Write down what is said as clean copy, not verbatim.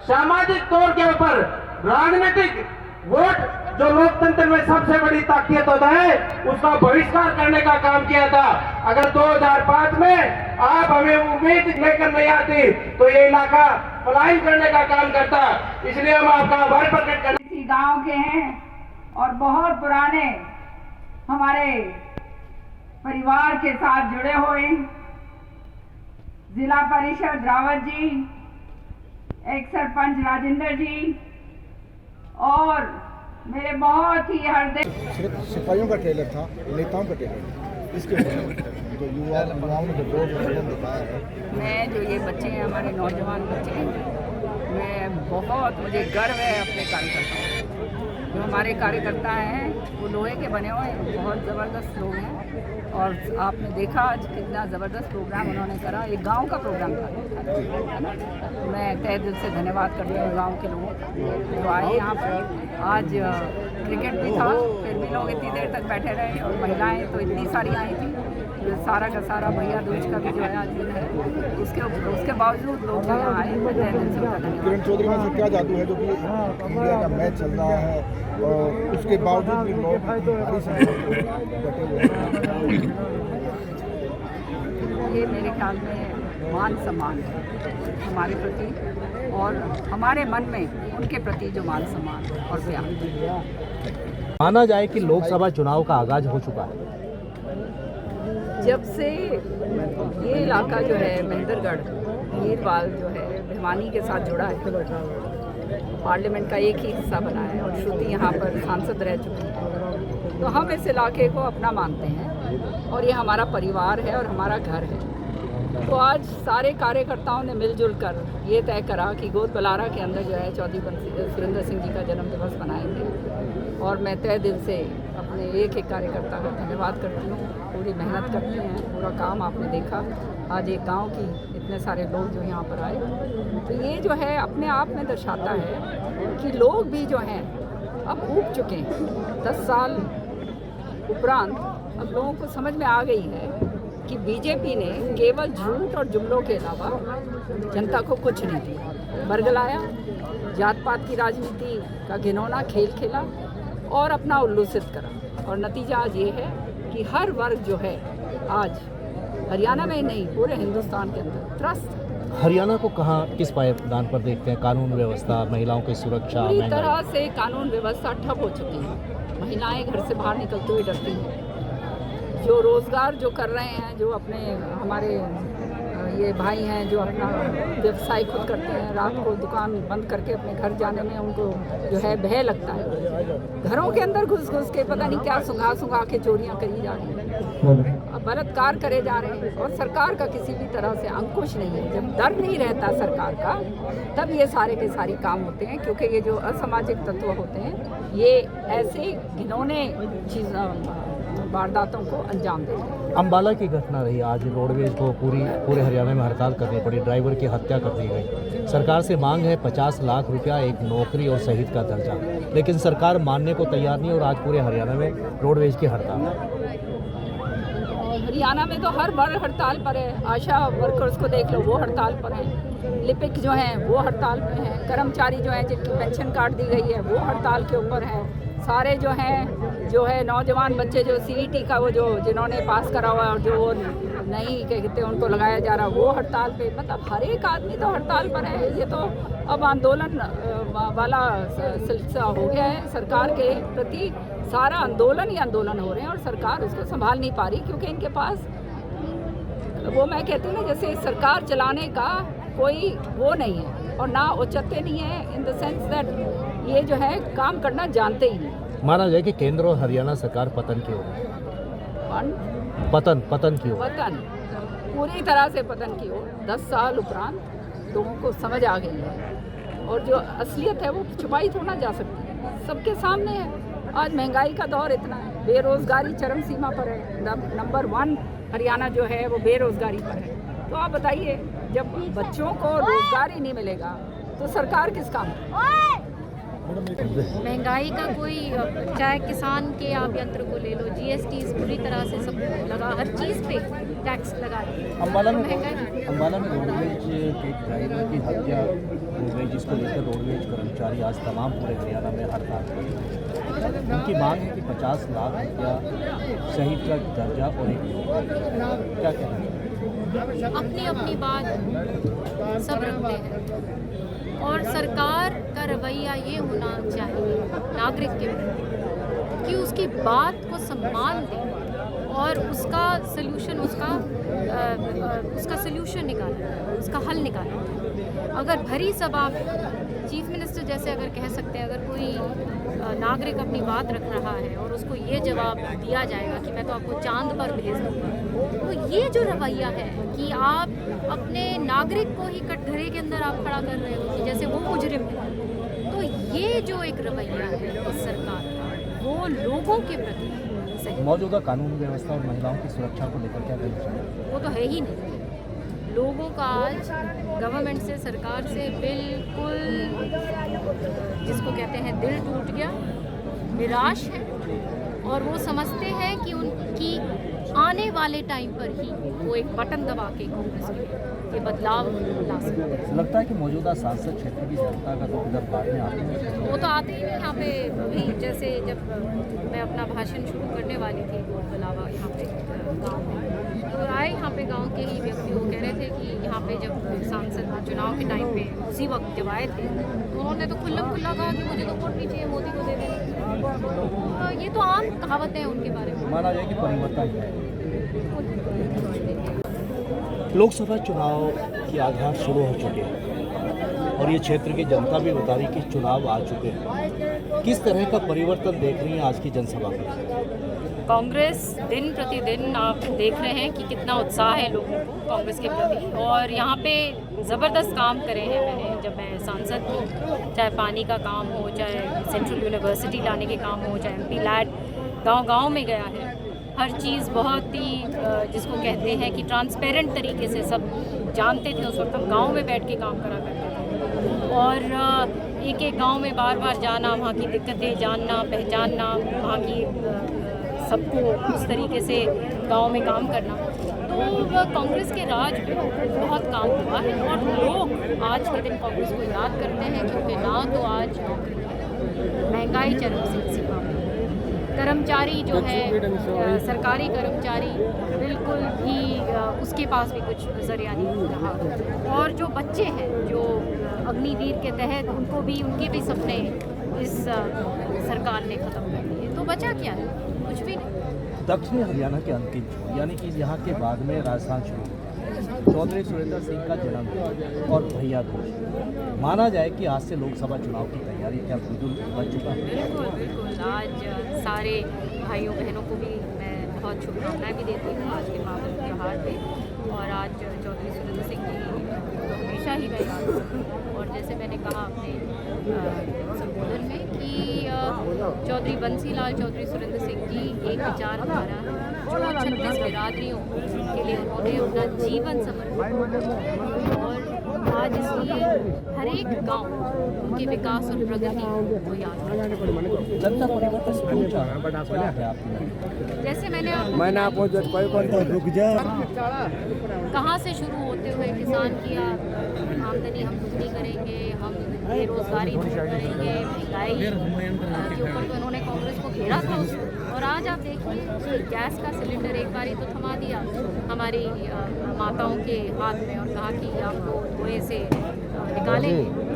सामाजिक तौर के ऊपर राजनीतिक वोट जो लोकतंत्र में सबसे बड़ी ताकत होता है उसका बहिष्कार करने का काम किया था। अगर 2005 में आप हमें उम्मीद लेकर नहीं आती तो ये इलाका पलायन करने का काम करता। इसलिए हम आपका आभार प्रकट करते। इसी गांव के हैं और बहुत पुराने हमारे परिवार के साथ जुड़े हुए जिला परिषद रावत जी, एक सरपंच राजेंद्र जी और मेरे बहुत ही हृदय। सिर्फ सिपाहियों का ट्रेलर था, नेताओं का ट्रेलर। इसके जो युवाओं ने जो दिखाया है, मैं जो ये बच्चे हैं हमारे नौजवान बच्चे हैं, मैं बहुत मुझे गर्व है अपने कार्यकर्ताओं। जो हमारे कार्यकर्ता हैं वो लोहे के बने हुए हैं, बहुत ज़बरदस्त लोग हैं। और आपने देखा आज कितना ज़बरदस्त प्रोग्राम उन्होंने करा। एक गांव का प्रोग्राम था, है ना। मैं तहे दिल से धन्यवाद करती हूँ गांव के लोगों का जो आए यहाँ पर। आज क्रिकेट भी था, फिर भी लोग इतनी देर तक बैठे रहे और महिलाएं तो इतनी सारी आई थी। सारा का सारा भैया दूज का भी जो है आज दिन है, उसके बावजूद लोग जो यहाँ आए। मैं तहे दिल से किरण चौधरी में से क्या जादू है जो कि इंडिया का मैच चल रहा है और उसके बावजूद भी लोग भारी संख्या में बैठे हुए हैं। ये मेरे ख्याल में मान सम्मान है हमारे प्रति और हमारे मन में उनके प्रति जो मान सम्मान और प्यार। माना जाए कि लोकसभा चुनाव का आगाज हो चुका है। जब से ये इलाका जो है महेंद्रगढ़ मीरवाल जो है भिवानी के साथ जुड़ा है, पार्लियामेंट का एक ही हिस्सा बना है और श्रुति यहाँ पर सांसद रह चुकी है, तो हम इस इलाके को अपना मानते हैं और ये हमारा परिवार है और हमारा घर है। तो आज सारे कार्यकर्ताओं ने मिलजुल कर ये तय करा कि गोद बलारा के अंदर जो है चौधरी सुरेंद्र सिंह जी का जन्म दिवस मनाएंगे। और मैं तय दिल से अपने एक एक कार्यकर्ता का धन्यवाद करती हूँ। पूरी मेहनत करते हैं, पूरा काम आपने देखा। आज एक गांव की इतने सारे लोग जो यहाँ पर आए, तो ये जो है अपने आप में दर्शाता है कि लोग भी जो हैं अब ऊब चुके हैं। 10 साल उपरांत अब लोगों को समझ में आ गई है कि बीजेपी ने केवल झूठ और जुमलों के अलावा जनता को कुछ नहीं दिया। बरगलाया, जात पात की राजनीति का घिनौना खेल खेला और अपना उल्लू सिद्ध करा। और नतीजा आज ये है कि हर वर्ग जो है आज हरियाणा में नहीं पूरे हिंदुस्तान के अंदर त्रस्त। हरियाणा को कहाँ किस पायदान पर देखते हैं? कानून व्यवस्था, महिलाओं की सुरक्षा, पूरी तरह से कानून व्यवस्था ठप हो चुकी है। महिलाएं घर से बाहर निकलते हुए डरती हैं। जो रोज़गार जो कर रहे हैं, जो अपने हमारे ये भाई हैं जो अपना व्यवसाय खुद करते हैं, रात को दुकान बंद करके अपने घर जाने में उनको जो है भय लगता है। घरों के अंदर घुस घुस के पता नहीं क्या सुंघा के चोरियां करी जा रही हैं, बलात्कार करे जा रहे हैं और सरकार का किसी भी तरह से अंकुश नहीं है। जब डर नहीं रहता सरकार का तब ये सारे के सारे काम होते हैं, क्योंकि ये जो असामाजिक तत्व होते हैं ये ऐसे घिनौने वारदातों को अंजाम देते हैं। अम्बाला की घटना रही, आज रोडवेज को पूरे हरियाणा में हड़ताल करनी पड़ी, ड्राइवर की हत्या कर दी गई। सरकार से मांग है 50 लाख रुपया, एक नौकरी और शहीद का दर्जा, लेकिन सरकार मानने को तैयार नहीं और आज पूरे हरियाणा में रोडवेज की हड़ताल। हरियाणा में तो हर वर्ग हड़ताल पर है। आशा वर्कर्स को देख लो, वो हड़ताल पर हैं। लिपिक जो हैं वो हड़ताल पर हैं। कर्मचारी जो हैं जिनकी पेंशन काट दी गई है वो हड़ताल के ऊपर हैं। सारे जो है नौजवान बच्चे जो सीईटी का वो जो जिन्होंने पास करा हुआ और जो नहीं कहते उनको लगाया जा रहा वो हड़ताल पे। मतलब हर एक आदमी तो हड़ताल पर है। ये तो अब आंदोलन वाला सिलसिला हो गया है। सरकार के प्रति सारा आंदोलन ही आंदोलन हो रहे हैं और सरकार उसको संभाल नहीं पा रही, क्योंकि इनके पास वो मैं कहती हूँ ना जैसे सरकार चलाने का कोई वो नहीं है और ना औचित्य नहीं है, इन द सेंस दैट ये जो है काम करना जानते ही नहीं। माना जाए कि केंद्र और हरियाणा सरकार पतन की ओर, पतन की ओर, पतन पूरी तरह से पतन की ओर 10 साल उपरांत लोगों को समझ आ गई है और जो असलियत है वो छुपाई थोड़ा जा सकती है, सबके सामने है। आज महंगाई का दौर इतना है, बेरोजगारी चरम सीमा पर है। नंबर 1 हरियाणा जो है वो बेरोजगारी पर है। तो आप बताइए, जब बच्चों को रोजगार ही नहीं मिलेगा तो सरकार किस काम की? महंगाई का कोई, चाहे किसान के आप यंत्र को ले लो, जीएसटी पूरी तरह से सब लगा, हर चीज़ पे टैक्स लगा दिया। अम्बाला में महंगाई अम्बाला में रोडवेज के ड्राइवर की हत्या हो गई, जिसको लेकर रोडवेज कर्मचारी आज तमाम पूरे हरियाणा में हड़ताल पर हैं। उनकी मांग है कि 50 लाख रुपया शहीद का दर्जा और एक नौकरी। क्या कहना है? अपनी अपनी बात सब रखते हैं और सरकार का रवैया ये होना चाहिए नागरिक के प्रति कि उसकी बात को सम्मान दे और उसका सल्यूशन उसका सल्यूशन निकाले, उसका हल निकाले। अगर भरी सभा चीफ मिनिस्टर जैसे अगर कह सकते हैं, अगर कोई नागरिक अपनी बात रख रहा है और उसको ये जवाब दिया जाएगा कि मैं तो आपको चांद पर भेज दूँगा, तो ये जो रवैया है कि आप अपने नागरिक को ही कटघरे के अंदर आप खड़ा कर रहे हो कि जैसे वो मुजरिम है, तो ये जो एक रवैया है इस सरकार का वो लोगों के प्रति सही, मौजूदा कानून व्यवस्था और महिलाओं की सुरक्षा को लेकर क्या कहना चाहिए? वो तो है ही नहीं। लोगों का आज गवर्नमेंट से, सरकार से बिल्कुल जिसको कहते हैं दिल टूट गया, निराश है और वो समझते हैं कि उनकी आने वाले टाइम पर ही वो एक बटन दबा के कांग्रेस के बदलाव ला सकते हैं। लगता है कि मौजूदा सांसद क्षेत्र की जनता का तो उधर बाद में आते हैं, वो तो आते ही नहीं यहाँ पे। अभी जैसे जब मैं अपना भाषण शुरू करने वाली थी वोट बुलावा यहाँ पे गाँव में, तो आए यहाँ पे गांव के ही व्यक्ति वो कह रहे थे कि यहाँ पे जब सांसद चुनाव के टाइम पे उसी वक्त जब आए थे तो उन्होंने तो खुल्लम खुल्ला कहा कि मुझे तो वोट नहीं चाहिए, मोदी को दे देना। ये तो आम कहावतें हैं उनके बारे में। माना जाए कि परिवर्तन है। लोकसभा चुनाव की आगाज शुरू हो चुके हैं और ये क्षेत्र की जनता भी बता रही कि चुनाव आ चुके हैं। किस तरह का परिवर्तन देख रही है आज की जनसभा में? कांग्रेस दिन प्रतिदिन आप देख रहे हैं कि कितना उत्साह है लोगों को कांग्रेस के प्रति, और यहाँ पे ज़बरदस्त काम करे हैं। मैंने जब मैं सांसद थी, चाहे पानी का काम हो, चाहे सेंट्रल यूनिवर्सिटी लाने के काम हो, चाहे MP लैड गांव-गांव में गया है, हर चीज़ बहुत ही जिसको कहते हैं कि ट्रांसपेरेंट तरीके से सब जानते थे। उस वक्त हम गाँव में बैठ के काम करा करते थे और एक एक गाँव में बार बार जाना, वहाँ की दिक्कतें जानना, पहचानना, वहाँ की सबको उस तरीके से गांव में काम करना। तो कांग्रेस के राज में बहुत काम हुआ है और लोग आज के दिन कांग्रेस को याद करते हैं क्योंकि ना तो आज नौकरी है, महंगाई चरम सीमा में, कर्मचारी जो है सरकारी कर्मचारी बिल्कुल भी उसके पास भी कुछ जरिया नहीं रहा, और जो बच्चे हैं जो अग्निवीर के तहत उनको भी उनके भी सपने इस सरकार ने ख़त्म कर दिए। तो बचा क्या है? कुछ भी नहीं। दक्षिणी हरियाणा के अंतिम छोर यानी कि यहाँ के बाद में राजस्थान शुरू। चौधरी सुरेंद्र सिंह का जन्म और भैया दूज। माना जाए कि आज से लोकसभा चुनाव की तैयारी क्या बिल्कुल बन चुका है? बिल्कुल बिल्कुल। आज सारे भाइयों बहनों को भी मैं बहुत शुभकामनाएं भी देती हूँ आज के पावन त्यौहार पे। और आज चौधरी सुरेंद्र सिंह जी तो हमेशा ही मैं याद करूँ। और जैसे मैंने कहा अपने संबोधन में कि चौधरी बंसीलाल चौधरी सुरेंद्र सिंह जी एक विचारधारा जो 36 बिरादरियों के लिए उन्होंने अपना जीवन समर्पित किया, और आज इसलिए हर एक गांव उनके विकास और प्रगति को याद करता है। जनता परिवर्तन क्यों चाह है आपने? जैसे मैंने कहाँ से शुरू होते हुए किसान की आमदनी हम दुगनी करेंगे, हम बेरोजगारी दूर करेंगे, महंगाई के ऊपर तो उन्होंने कांग्रेस को घेरा था और आज आप देखिए गैस का सिलेंडर एक बारी तो थमा दिया हमारी माताओं के हाथ में और कहा कि आपको धुएं से निकालेंगे।